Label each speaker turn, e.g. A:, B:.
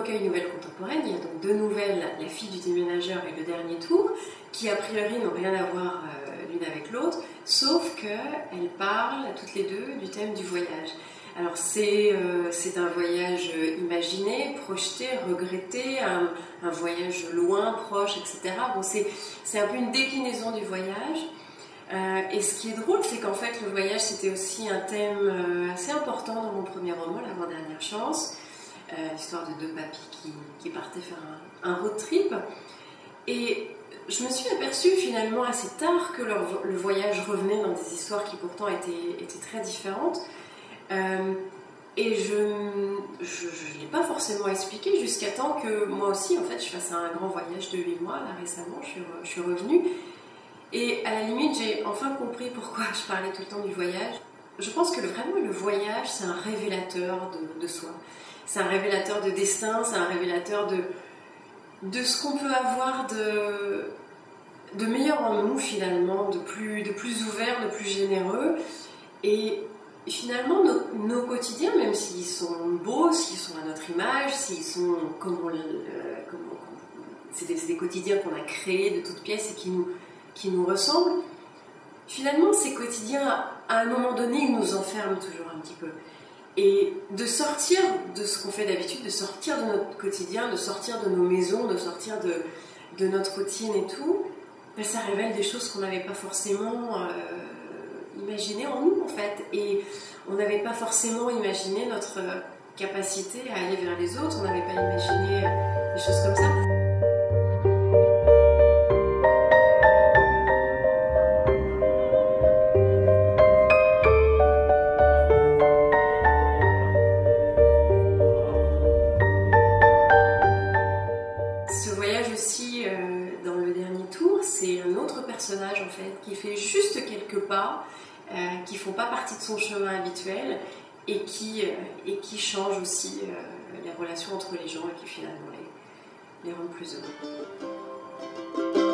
A: recueil Nouvelles contemporaines, il y a donc 2 nouvelles, La fille du déménageur et Le dernier tour, qui a priori n'ont rien à voir l'une avec l'autre, sauf qu'elles parlent toutes les deux du thème du voyage. Alors c'est un voyage imaginé, projeté, regretté, un voyage loin, proche, etc. Bon, c'est un peu une déclinaison du voyage. Et ce qui est drôle, c'est qu'en fait le voyage c'était aussi un thème assez important dans mon premier roman, L'avant-dernière chance, l'histoire de 2 papis qui partaient faire un road trip. Et je me suis aperçue finalement assez tard que le voyage revenait dans des histoires qui pourtant étaient très différentes. Et je ne l'ai pas forcément expliqué jusqu'à temps que moi aussi en fait je fasse un grand voyage de 8 mois là récemment, je suis revenue. Et à la limite, j'ai enfin compris pourquoi je parlais tout le temps du voyage. Je pense que vraiment le voyage, c'est un révélateur de soi. C'est un révélateur de destin, c'est un révélateur de ce qu'on peut avoir de meilleur en nous finalement, de plus ouvert, de plus généreux. Et finalement, nos quotidiens, même s'ils sont beaux, s'ils sont à notre image, s'ils sont c'est des quotidiens qu'on a créés de toutes pièces et qui nous ressemblent, finalement ces quotidiens à un moment donné ils nous enferment toujours un petit peu, et de sortir de ce qu'on fait d'habitude, de sortir de notre quotidien, de sortir de nos maisons, de sortir de notre routine et tout, ben, ça révèle des choses qu'on n'avait pas forcément imaginées en nous en fait, et on n'avait pas forcément imaginé notre capacité à aller vers les autres, on n'avait pas imaginé des choses comme ça. Dans Le dernier tour, c'est un autre personnage en fait qui fait juste quelques pas qui font pas partie de son chemin habituel et qui change aussi les relations entre les gens et qui finalement les rendent plus heureux.